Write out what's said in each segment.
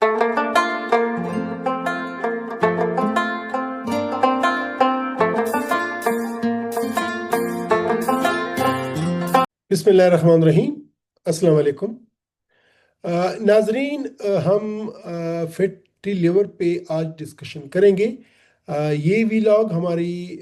बिस्मिल्लाहिर्रहमानिर्रहीम। अस्सलाम वालेकुम। नाजरीन, हम फैटी लिवर पे आज डिस्कशन करेंगे। ये वीलॉग हमारी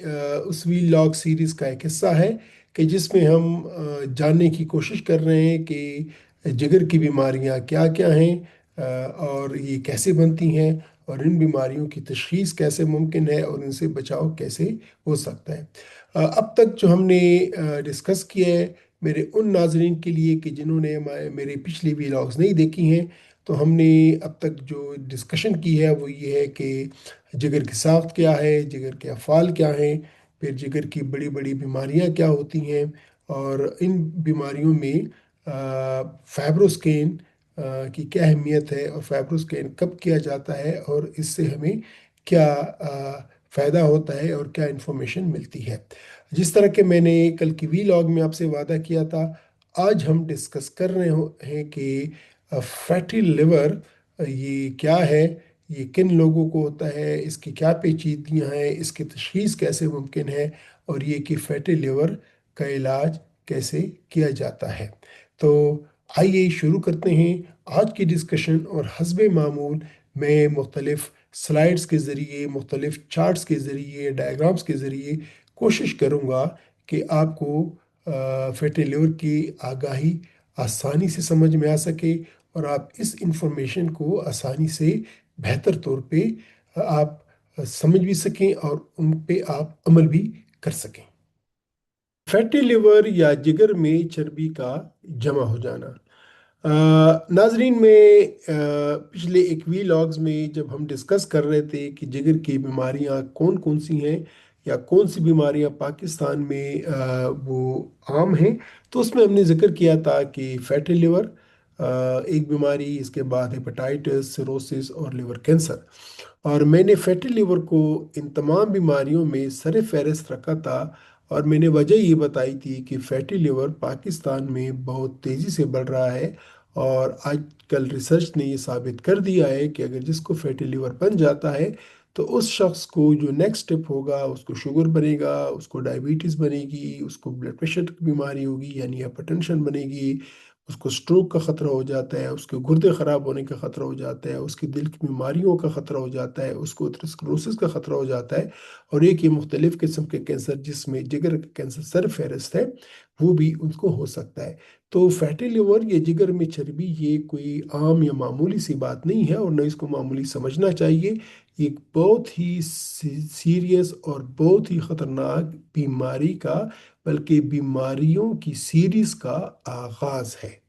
उस वीलॉग सीरीज़ का एक हिस्सा है कि जिसमें हम जानने की कोशिश कर रहे हैं कि जिगर की बीमारियां क्या क्या हैं, और ये कैसे बनती हैं, और इन बीमारियों की तशख़ीस कैसे मुमकिन है और इनसे बचाव कैसे हो सकता है। अब तक जो हमने डिस्कस किया है, मेरे उन नाजरीन के लिए कि जिन्होंने मेरे पिछली वीलॉग्स नहीं देखी हैं, तो हमने अब तक जो डिस्कशन की है वो ये है कि जिगर की साख्त क्या है, जिगर के अफ़ाल क्या हैं, फिर जिगर की बड़ी बड़ी बीमारियां क्या होती हैं, और इन बीमारियों में फाइब्रोस्कैन की क्या अहमियत है, और फाइब्रोस्कैन कब किया जाता है, और इससे हमें क्या फ़ायदा होता है और क्या इन्फॉर्मेशन मिलती है। जिस तरह के मैंने कल की वीलॉग में आपसे वादा किया था, आज हम डिस्कस कर रहे हैं कि फैटी लिवर ये क्या है, ये किन लोगों को होता है, इसकी क्या पेचीदगियाँ हैं, इसकी तशख़ीस कैसे मुमकिन है, और ये कि फैटी लिवर का इलाज कैसे किया जाता है। तो आइए शुरू करते हैं आज की डिस्कशन, और हस्बे मामूल मैं मुख्तलिफ स्लाइड्स के ज़रिए, मुख्तलिफ चार्ट्स के ज़रिए, डायग्राम्स के ज़रिए कोशिश करूँगा कि आपको फैटी लिवर की आगाही आसानी से समझ में आ सके, और आप इस इंफॉर्मेशन को आसानी से बेहतर तौर पे आप समझ भी सकें और उन पे आप अमल भी कर सकें। फैटी लिवर या जिगर में चर्बी का जमा हो जाना। नाजरीन में पिछले एक वीलॉग्स में जब हम डिस्कस कर रहे थे कि जिगर की बीमारियां कौन कौन सी हैं, या कौन सी बीमारियां पाकिस्तान में वो आम हैं, तो उसमें हमने जिक्र किया था कि फैटी लिवर एक बीमारी, इसके बाद हेपेटाइटिस, सिरोसिस और लिवर कैंसर। और मैंने फैटी लिवर को इन तमाम बीमारियों में सर फहरिस्त रखा था, और मैंने वजह ये बताई थी कि फैटी लिवर पाकिस्तान में बहुत तेज़ी से बढ़ रहा है, और आजकल रिसर्च ने ये साबित कर दिया है कि अगर जिसको फैटी लिवर बन जाता है, तो उस शख्स को जो नेक्स्ट स्टेप होगा, उसको शुगर बनेगा, उसको डायबिटीज़ बनेगी, उसको ब्लड प्रेशर की बीमारी होगी यानी हाइपरटेंशन बनेगी, उसको स्ट्रोक का ख़तरा हो जाता है, उसके गुर्दे ख़राब होने का ख़तरा हो जाता है, उसकी दिल की बीमारियों का ख़तरा हो जाता है, उसको एथेरोस्क्लेरोसिस का ख़तरा हो जाता है, और एक ये मुख्तलिफ़ किस्म के कैंसर जिसमें जिगर का कैंसर सर फहरिस्त है, वो भी उनको हो सकता है। तो फैटी लिवर या जिगर में चर्बी ये कोई आम या मामूली सी बात नहीं है, और न इसको मामूली समझना चाहिए। ये एक बहुत ही सीरियस और बहुत ही ख़तरनाक बीमारी का, बल्कि बीमारियों की सीरीज़ का आगाज़ है।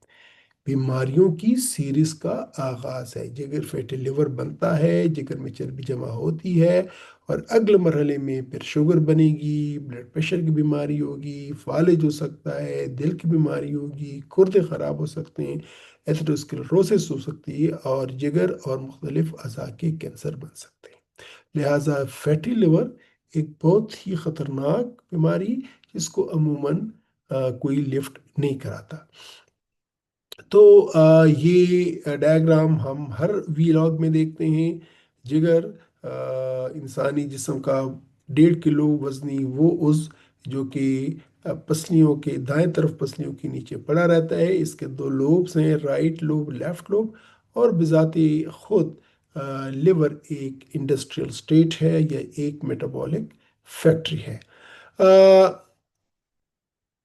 बीमारियों की सीरीज का आगाज है। जिगर फैटी लिवर बनता है, जिगर में चर्बी जमा होती है, और अगले मरहले में फिर शुगर बनेगी, ब्लड प्रेशर की बीमारी होगी, फालिज हो सकता है, दिल की बीमारी होगी, गुर्दे ख़राब हो सकते हैं, एथेरोस्क्लेरोसिस हो सकती है, और जिगर और मुख्तलिफ अज़ा के कैंसर बन सकते हैं। लिहाजा फैटी लिवर एक बहुत ही ख़तरनाक बीमारी, जिसको अमूमन कोई लिफ्ट नहीं कराता। तो ये डायग्राम हम हर वीलॉग में देखते हैं। जिगर इंसानी जिस्म का 1.5 किलो वजनी वो उज़ जो कि पसलियों के दाएं तरफ, पसलियों के नीचे पड़ा रहता है। इसके दो लोब्स हैं, राइट लोब, लेफ्ट लोब, और बिज़ाती खुद लिवर एक इंडस्ट्रियल स्टेट है या एक मेटाबॉलिक फैक्ट्री है।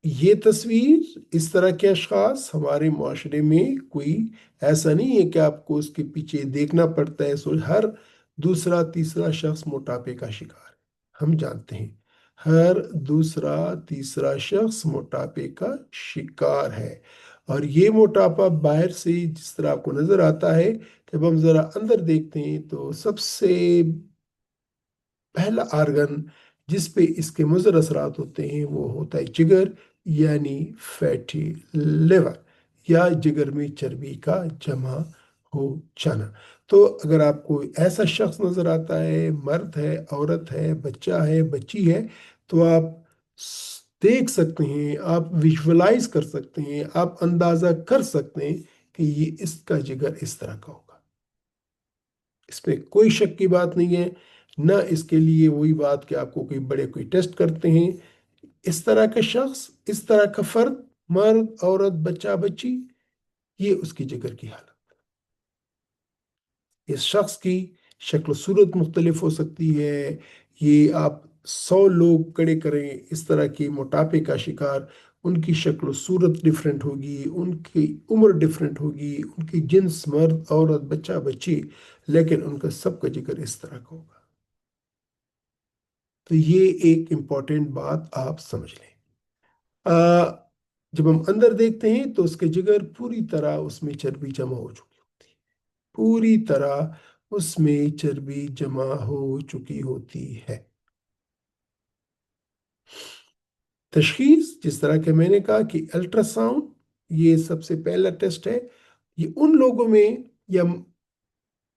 ये तस्वीर, इस तरह के अशखास हमारे माशरे में कोई ऐसा नहीं है कि आपको उसके पीछे देखना पड़ता है। सो हर दूसरा तीसरा शख्स मोटापे का शिकार है, हम जानते हैं। हर दूसरा तीसरा शख्स मोटापे का शिकार है, और ये मोटापा बाहर से जिस तरह आपको नज़र आता है, जब हम ज़रा अंदर देखते हैं तो सबसे पहला आर्गन जिस पे इसके मुज़र असरात होते हैं वो होता है जिगर, यानी फैटी लिवर, या जिगर में चर्बी का जमा हो जाना। तो अगर आपको ऐसा शख्स नज़र आता है, मर्द है, औरत है, बच्चा है, बच्ची है, तो आप देख सकते हैं, आप विजुअलाइज कर सकते हैं, आप अंदाज़ा कर सकते हैं कि ये इसका जिगर इस तरह का होगा। اس में कोई शक की बात नहीं है। ना इसके लिए वही बात कि आपको कोई बड़े कोई टेस्ट करते हैं। इस तरह का शख्स, इस तरह का फर्द, मर्द औरत बच्चा बच्ची, ये उसकी जिगर की हालत। इस शख्स की शक्ल सूरत मुख्तलिफ हो सकती है। ये आप 100 लोग खड़े करें इस तरह के मोटापे का शिकार, उनकी शक्ल सूरत डिफरेंट होगी, उनकी उम्र डिफरेंट होगी, उनकी जिन्स मर्द औरत बच्चा बच्ची, लेकिन उनका सबका जिगर इस तरह का होगा। तो ये एक इम्पॉर्टेंट बात आप समझ लें। आ, जब हम अंदर देखते हैं तो उसके जिगर पूरी तरह उसमें चर्बी जमा हो चुकी होती है, पूरी तरह उसमें चर्बी जमा हो चुकी होती है। तशखीस जिस तरह के मैंने कहा कि अल्ट्रासाउंड ये सबसे पहला टेस्ट है। ये उन लोगों में या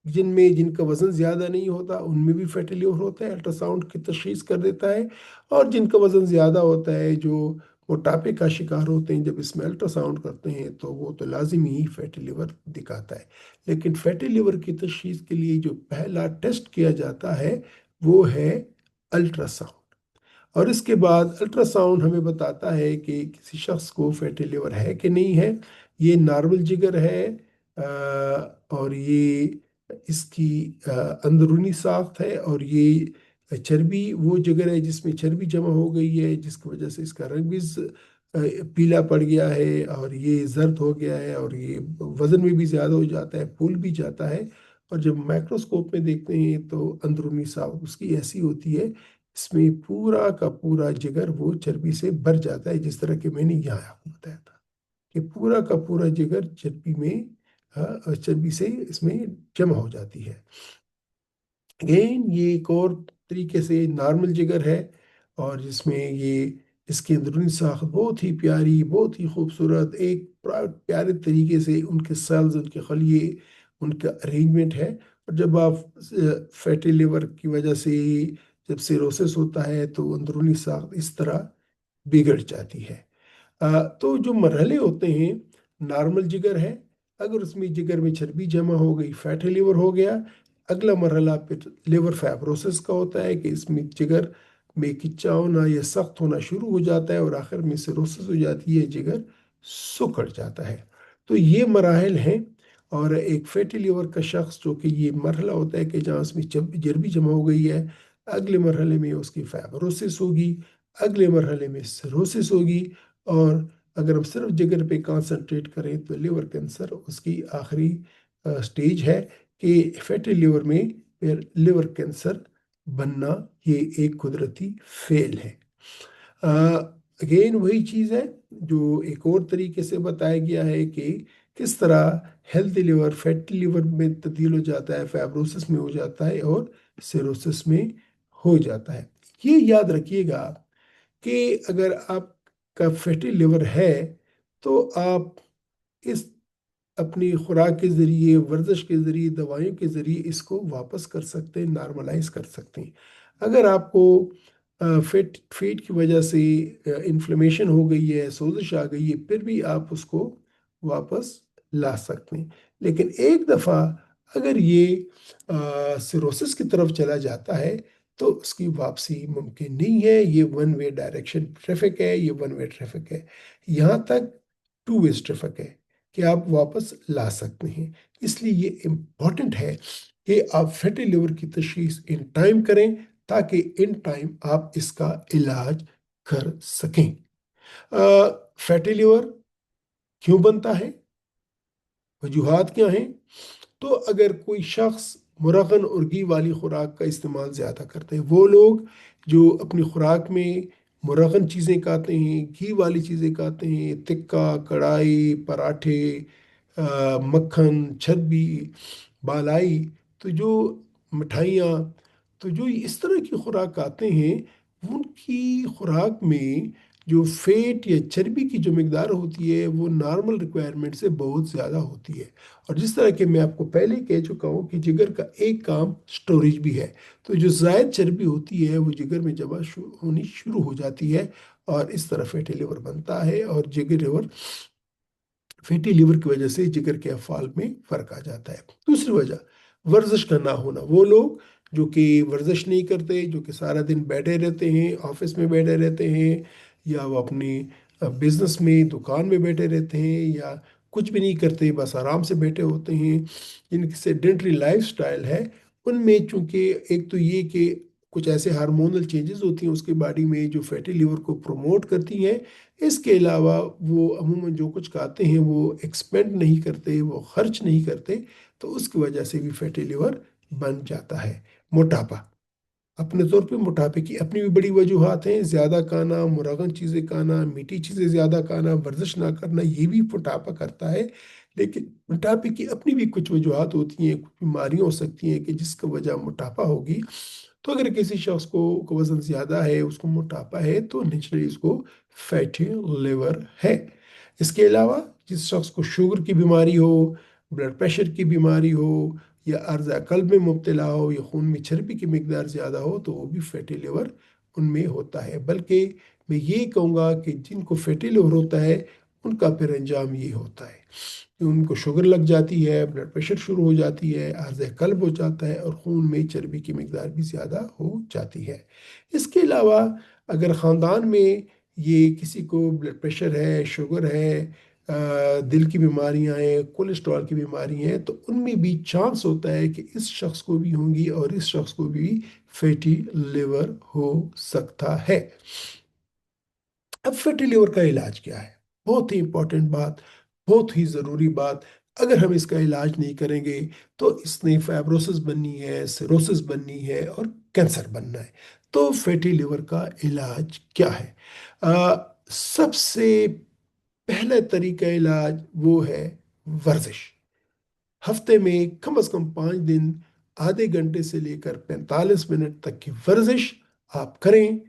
जिनमें जिनका वजन ज़्यादा नहीं होता उनमें भी फैटी लिवर होता है, अल्ट्रासाउंड की तशखीस कर देता है। और जिनका वजन ज़्यादा होता है, जो मोटापे का शिकार होते हैं, जब इसमें अल्ट्रासाउंड करते हैं तो वो तो लाजिमी ही फैटी लिवर दिखाता है। लेकिन फैटी लिवर की तशखीस के लिए जो पहला टेस्ट किया जाता है वो है अल्ट्रासाउंड। और इसके बाद अल्ट्रासाउंड हमें बताता है कि किसी शख्स को फैटी लिवर है कि नहीं है। ये नॉर्मल जिगर है, और ये इसकी अंदरूनी साख्त है, और ये चर्बी वो जिगर है जिसमें चर्बी जमा हो गई है, जिसकी वजह से इसका रंग भी पीला पड़ गया है, और ये जर्द हो गया है, और ये वजन में भी ज़्यादा हो जाता है, फूल भी जाता है। और जब माइक्रोस्कोप में देखते हैं तो अंदरूनी साख्त उसकी ऐसी होती है, इसमें पूरा का पूरा जिगर वो चर्बी से भर जाता है, जिस तरह के मैंने यहाँ आपको बताया था कि पूरा का पूरा जिगर चर्बी में, चर्बी से इसमें जमा हो जाती है। अगेन ये एक और तरीके से नॉर्मल जिगर है, और जिसमें ये इसकी अंदरूनी साख बहुत ही प्यारी, बहुत ही खूबसूरत, एक प्यारे तरीके से उनके सेल्स, उनके खलिए, उनका अरेंजमेंट है। और जब आप फैटी लिवर की वजह से जब सिरोसिस होता है तो अंदरूनी साख इस तरह बिगड़ जाती है। तो जो मरहले होते हैं, नॉर्मल जिगर है, अगर उसमें जिगर में चर्बी जमा हो गई फैटी लिवर हो गया। अगला मरहला फिर लिवर फाइब्रोसिस का होता है कि इसमें जिगर में खिंचा होना या सख्त होना शुरू हो जाता है, और आखिर में सिरोसिस हो जाती है, जिगर सुखड़ जाता है। तो ये मराहल हैं। और एक फैटी लिवर का शख्स जो कि ये मरहला होता है कि जहाँ उसमें चर्बी जमा हो गई है, अगले मरहले में उसकी फाइब्रोसिस होगी, अगले मरहले में सिरोसिस होगी। और अगर हम सिर्फ जिगर पे कंसंट्रेट करें तो लिवर कैंसर उसकी आखिरी स्टेज है कि फैटी लिवर में फिर लिवर कैंसर बनना ये एक कुदरती फेल है। अगेन वही चीज़ है जो एक और तरीके से बताया गया है कि किस तरह हेल्दी लिवर फैटी लिवर में तब्दील हो जाता है, फाइब्रोसिस में हो जाता है, और सिरोसिस में हो जाता है। ये याद रखिएगा कि अगर आपका फैटी लिवर है तो आप इस अपनी खुराक के ज़रिए, वर्जिश के ज़रिए, दवाइयों के ज़रिए इसको वापस कर सकते हैं, नॉर्मलाइज कर सकते हैं। अगर आपको फेट फेट की वजह से इन्फ्लेमेशन हो गई है, सोजिश आ गई है, फिर भी आप उसको वापस ला सकते हैं। लेकिन एक दफ़ा अगर ये सिरोसिस की तरफ चला जाता है तो उसकी वापसी मुमकिन नहीं है। ये वन वे डायरेक्शन ट्रैफिक है, ये वन वे ट्रैफिक है। यहाँ तक टू वे ट्रैफिक है कि आप वापस ला सकते हैं। इसलिए ये इम्पॉर्टेंट है कि आप फैटी लिवर की तशखीस इन टाइम करें, ताकि इन टाइम आप इसका इलाज कर सकें। फैटी लिवर क्यों बनता है, वजूहात क्या हैं? तो अगर कोई शख्स मुरगन और घी वाली खुराक का इस्तेमाल ज़्यादा करते हैं, वो लोग जो अपनी खुराक में मुरगन चीज़ें खाते हैं, घी वाली चीज़ें खाते हैं, टिक्का, कढ़ाई, पराठे, मक्खन, छर्बी, बालाई, तो जो मिठाइयाँ, तो जो इस तरह की खुराक खाते हैं, उनकी खुराक में जो फेट या चर्बी की जो मकदार होती है वो नॉर्मल रिक्वायरमेंट से बहुत ज़्यादा होती है। और जिस तरह के मैं आपको पहले कह चुका हूँ कि जिगर का एक काम स्टोरेज भी है, तो जो ज़ायद चर्बी होती है वो जिगर में जमा होनी शुरू हो जाती है, और इस तरह फैटी लिवर बनता है। और जिगर लिवर फैटी लिवर की वजह से जिगर के अफ़ाल में फ़र्क आ जाता है। दूसरी वजह वर्जिश का ना होना, वो लोग जो कि वर्जिश नहीं करते, जो कि सारा दिन बैठे रहते हैं, ऑफिस में बैठे रहते हैं, या वो अपनी बिजनेस में दुकान में बैठे रहते हैं, या कुछ भी नहीं करते, बस आराम से बैठे होते हैं, जिनकी सेडेंटरी लाइफ स्टाइल है, उनमें चूंकि एक तो ये कि कुछ ऐसे हार्मोनल चेंजेस होती हैं उसके बॉडी में जो फैटी लिवर को प्रमोट करती हैं। इसके अलावा वो अमूमन जो कुछ खाते हैं वो एक्सपेंड नहीं करते, वो खर्च नहीं करते, तो उसकी वजह से भी फैटी लिवर बन जाता है। मोटापा, अपने तौर पे मोटापे की अपनी भी बड़ी वजूहत हैं। ज़्यादा खाना, मुरगन चीज़ें खाना, मीठी चीज़ें ज़्यादा खाना, वर्जिश ना करना, ये भी मोटापा करता है। लेकिन मोटापे की अपनी भी कुछ वजूहत होती हैं, कुछ बीमारियाँ हो सकती हैं कि जिसका वजह मोटापा होगी। तो अगर किसी शख्स को वज़न ज़्यादा है, उसको मोटापा है, तो नेचुरली उसको फैटी लिवर है। इसके अलावा जिस शख्स को शुगर की बीमारी हो, ब्लड प्रेशर की बीमारी हो, या अर्जा कल्ब में मुब्तला हो, या खून में चर्बी की मकदार ज़्यादा हो, तो वो भी फैटी लिवर उनमें होता है। बल्कि मैं ये कहूँगा कि जिनको फैटी लिवर होता है उनका फिर अंजाम ये होता है कि उनको शुगर लग जाती है, ब्लड प्रेशर शुरू हो जाती है, अर्ज़ कल्ब हो जाता है, और खून में चर्बी की मकदार भी ज़्यादा हो जाती है। इसके अलावा अगर ख़ानदान में ये किसी को ब्लड प्रेशर है, शुगर है, दिल की बीमारियां हैं, कोलेस्ट्रॉल की बीमारी हैं, तो उनमें भी चांस होता है कि इस शख्स को भी होंगी और इस शख्स को भी फैटी लिवर हो सकता है। अब फैटी लिवर का इलाज क्या है? बहुत ही इंपॉर्टेंट बात, बहुत ही ज़रूरी बात। अगर हम इसका इलाज नहीं करेंगे तो इसने फाइब्रोसिस बननी है, सिरोसिस बननी है, और कैंसर बनना है। तो फैटी लिवर का इलाज क्या है? सबसे पहला तरीका इलाज वो है वर्जिश। हफ्ते में कम से कम 5 दिन, आधे घंटे से लेकर 45 मिनट तक की वर्जिश आप करें,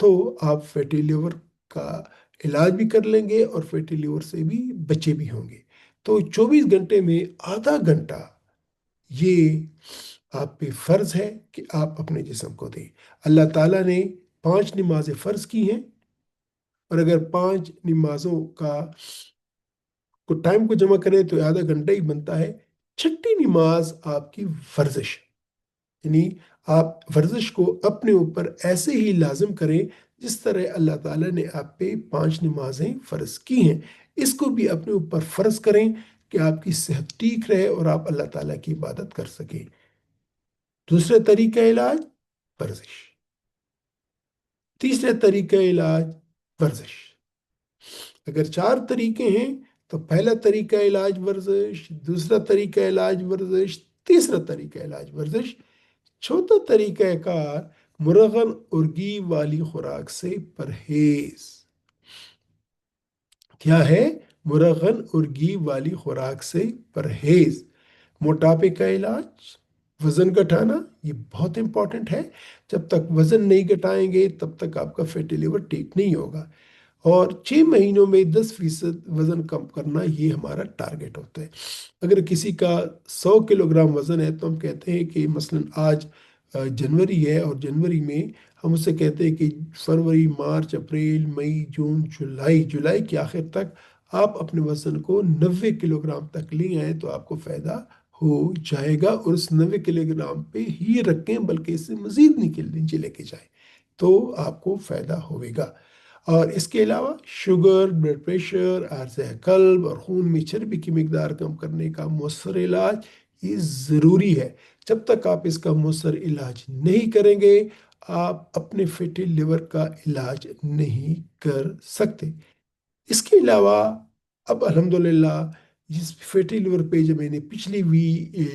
तो आप फैटी लिवर का इलाज भी कर लेंगे और फैटी लिवर से भी बचे भी होंगे। तो 24 घंटे में आधा घंटा ये आप पे फर्ज है कि आप अपने जिस्म को दें। अल्लाह ताला ने 5 नमाजें फर्ज की हैं, और अगर 5 नमाजों का को टाइम को जमा करें तो आधा घंटा ही बनता है। छठी नमाज आपकी वर्जिश, यानी आप वर्जिश को अपने ऊपर ऐसे ही लाजिम करें जिस तरह अल्लाह ताला ने आप पे 5 नमाजें फ़र्ज की हैं। इसको भी अपने ऊपर फ़र्ज करें कि आपकी सेहत ठीक रहे और आप अल्लाह ताला की इबादत कर सकें। दूसरा तरीका इलाज वर्जिश। तीसरा तरीका इलाज वर्जिश। अगर 4 तरीके हैं तो पहला तरीका इलाज वर्जिश, दूसरा तरीका इलाज वर्जिश, तीसरा तरीका इलाज वर्जिश, चौथा तरीका कार मुरगन और घी वाली खुराक से परहेज। क्या है? मुरगन और घी वाली खुराक से परहेज। मोटापे का इलाज, वजन घटाना, ये बहुत इंपॉर्टेंट है। जब तक वजन नहीं घटाएंगे तब तक आपका फैटी लिवर ठीक नहीं होगा। और 6 महीनों में 10% वजन कम करना ये हमारा टारगेट होता है। अगर किसी का 100 किलोग्राम वजन है तो हम कहते हैं कि मसलन आज जनवरी है, और जनवरी में हम उससे कहते हैं कि फरवरी, मार्च, अप्रैल, मई, जून, जुलाई, जुलाई के आखिर तक आप अपने वजन को 90 किलोग्राम तक ले आए तो आपको फ़ायदा हो जाएगा। और उस 90 किलोग्राम पे ही रखें, बल्कि इससे मज़ीद नीचे लेके जाएं, तो आपको फ़ायदा होगा। और इसके अलावा शुगर, ब्लड प्रेशर, अर्ज़ कल्ब और खून में चर्बी की मकदार कम करने का मौसर इलाज ये ज़रूरी है। जब तक आप इसका मौसर इलाज नहीं करेंगे आप अपने फैटी लिवर का इलाज नहीं कर सकते। इसके अलावा अब अल्हम्दुलिल्लाह जिस फैटी लिवर पे जब मैंने पिछली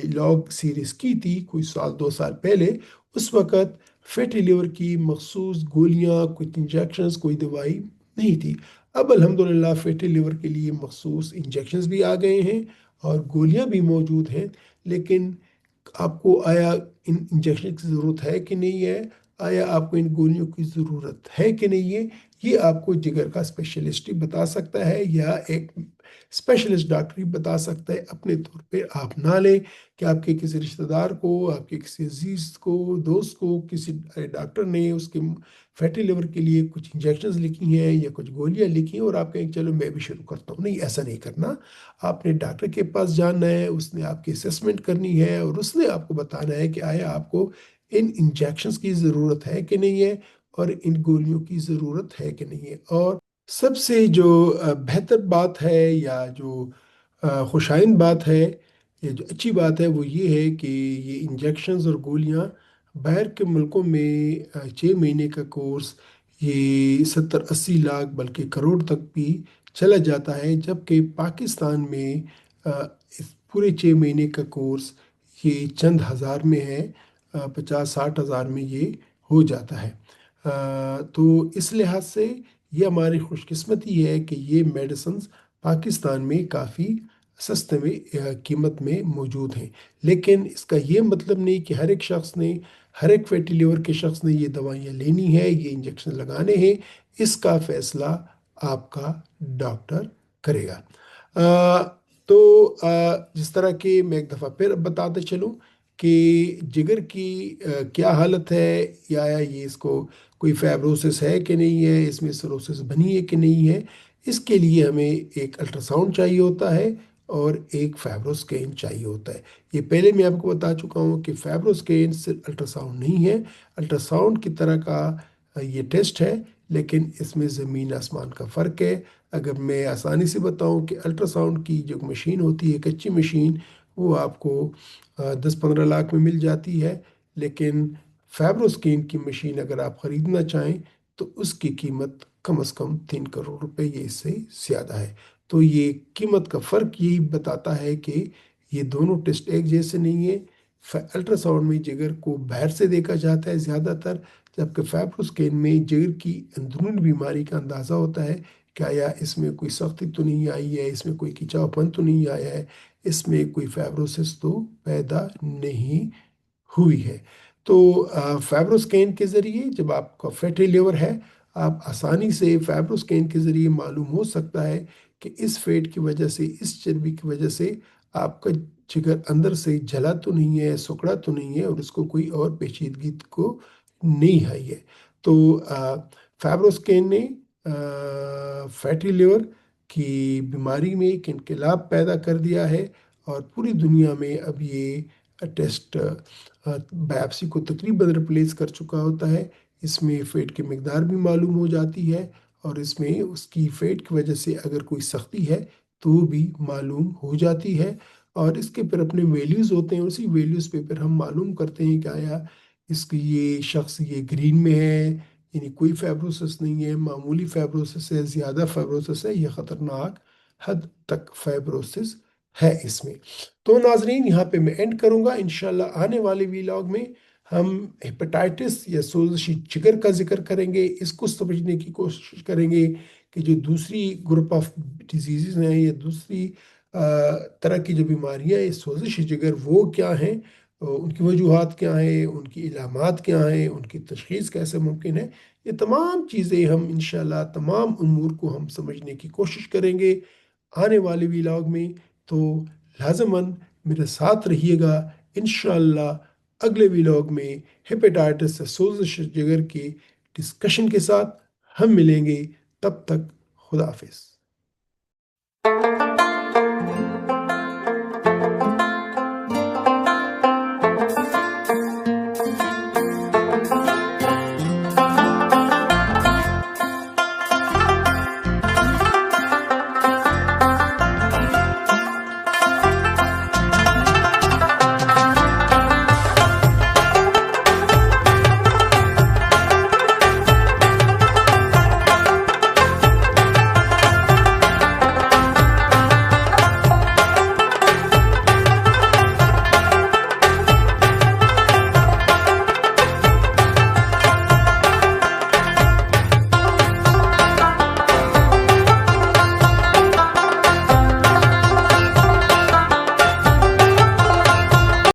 लॉग सीरीज़ की थी कोई साल 2 साल पहले, उस वक़्त फैटी लिवर की मखसूस गोलियां, कुछ इंजेक्शंस, कोई दवाई नहीं थी। अब अल्हम्दुलिल्लाह फैटी लिवर के लिए मखसूस इंजेक्शंस भी आ गए हैं और गोलियां भी मौजूद हैं। लेकिन आपको आया इन इंजेक्शन की ज़रूरत है कि नहीं है, आया आपको इन गोलियों की ज़रूरत है कि नहीं है, ये आपको जिगर का स्पेशलिस्ट ही बता सकता है, या एक स्पेशलिस्ट डॉक्टर ही बता सकता है, अपने तौर पे आप ना लें कि आपके किसी रिश्तेदार को, आपके किसी अजीज को, दोस्त को किसी डॉक्टर ने उसके फैटी लिवर के लिए कुछ इंजेक्शंस लिखी हैं या कुछ गोलियां लिखी हैं और आप कहें चलो मैं भी शुरू करता हूँ। नहीं, ऐसा नहीं करना। आपने डॉक्टर के पास जाना है, उसने आपकी असेसमेंट करनी है और उसने आपको बताना है कि आया आपको इन इंजेक्शंस की ज़रूरत है कि नहीं है और इन गोलियों की ज़रूरत है कि नहीं है। और सबसे जो बेहतर बात है या जो खुशाइन बात है, ये जो अच्छी बात है वो ये है कि ये इंजेक्शंस और गोलियां बाहर के मुल्कों में 6 महीने का कोर्स ये 70-80 लाख बल्कि करोड़ तक भी चला जाता है, जबकि पाकिस्तान में इस पूरे 6 महीने का कोर्स ये चंद हज़ार में है, 50-60 हज़ार में ये हो जाता है। तो इस लिहाज से ये हमारी खुशकिस्मती है कि ये मेडिसिन्स पाकिस्तान में काफ़ी सस्ते में कीमत में मौजूद हैं। लेकिन इसका ये मतलब नहीं कि हर एक शख्स ने, हर एक फैटी लिवर के शख्स ने ये दवाइयाँ लेनी है, ये इंजेक्शन लगाने हैं। इसका फैसला आपका डॉक्टर करेगा। तो जिस तरह कि मैं एक दफ़ा फिर बताते चलूँ कि जिगर की क्या हालत है, या ये इसको कोई फैब्रोसिस है कि नहीं है, इसमें सिरोसिस बनी है कि नहीं है, इसके लिए हमें एक अल्ट्रासाउंड चाहिए होता है और एक फैब्रोस्कैन चाहिए होता है। ये पहले मैं आपको बता चुका हूँ कि फैब्रोस्कैन सिर्फ अल्ट्रासाउंड नहीं है, अल्ट्रासाउंड की तरह का ये टेस्ट है, लेकिन इसमें ज़मीन आसमान का फ़र्क है। अगर मैं आसानी से बताऊं कि अल्ट्रासाउंड की जो मशीन होती है, कच्ची मशीन, वो आपको 10-15 लाख में मिल जाती है, लेकिन फैब्रोस्कैन की मशीन अगर आप ख़रीदना चाहें तो उसकी कीमत कम से कम 3 करोड़ रुपए, ये इससे ज़्यादा है। तो ये कीमत का फ़र्क यही बताता है कि ये दोनों टेस्ट एक जैसे नहीं है। अल्ट्रासाउंड में जिगर को बाहर से देखा जाता है ज़्यादातर, जबकि फैब्रोस्कैन में जिगर की अंदरूनी बीमारी का अंदाज़ा होता है। क्या या इसमें कोई सख्ती तो नहीं आई है, इसमें कोई खिंचावपन तो नहीं आया है, इसमें कोई फैब्रोसिस तो पैदा नहीं हुई है। तो फैब्रोस्कैन के ज़रिए जब आपका फैटी लिवर है, आप आसानी से फैब्रोस्कैन के ज़रिए मालूम हो सकता है कि इस फैट की वजह से, इस चर्बी की वजह से आपका जिगर अंदर से जला तो नहीं है, सिकुड़ा तो नहीं है और उसको कोई और पेचीदगी को नहीं आई है। तो फैब्रोस्कैन ने फैटी लिवर की बीमारी में एक इनकलाब पैदा कर दिया है और पूरी दुनिया में अब ये टेस्ट बायोप्सी को तकरीबन रिप्लेस कर चुका होता है। इसमें फ़ैट की मकदार भी मालूम हो जाती है और इसमें उसकी फ़ैट की वजह से अगर कोई सख्ती है तो वो भी मालूम हो जाती है। और इसके फिर अपने वैल्यूज़ होते हैं, उसी वैल्यूज़ पे फिर हम मालूम करते हैं कि आया इसकी ये शख्स ये ग्रीन में है, यानी कोई फैब्रोसिस नहीं है, मामूली फैब्रोसिस है, ज़्यादा फैब्रोसिस है, यह ख़तरनाक हद तक फैब्रोसिस है इसमें। तो नाजरीन, यहाँ पे मैं एंड करूँगा। इंशाल्लाह आने वाले वीलॉग में हम हेपेटाइटिस या सोजिश जिगर का जिक्र करेंगे, इसको समझने की कोशिश करेंगे कि जो दूसरी ग्रुप ऑफ डिजीज़ हैं या दूसरी तरह की जो बीमारियाँ हैं, सोजिश जिगर वो क्या हैं, उनकी वजूहात क्या हैं, उनकी इलामात क्या हैं, उनकी तशख़ीस कैसे मुमकिन है। ये तमाम चीज़ें हम इंशाल्लाह, तमाम उमूर को हम समझने की कोशिश करेंगे आने वाले वीलॉग में। तो लाजमन मेरे साथ रहिएगा। इंशाल्लाह अगले वीलॉग में हेपेटाइटिस से सोजिश जिगर के डिस्कशन के साथ हम मिलेंगे। तब तक खुदा हाफिज़।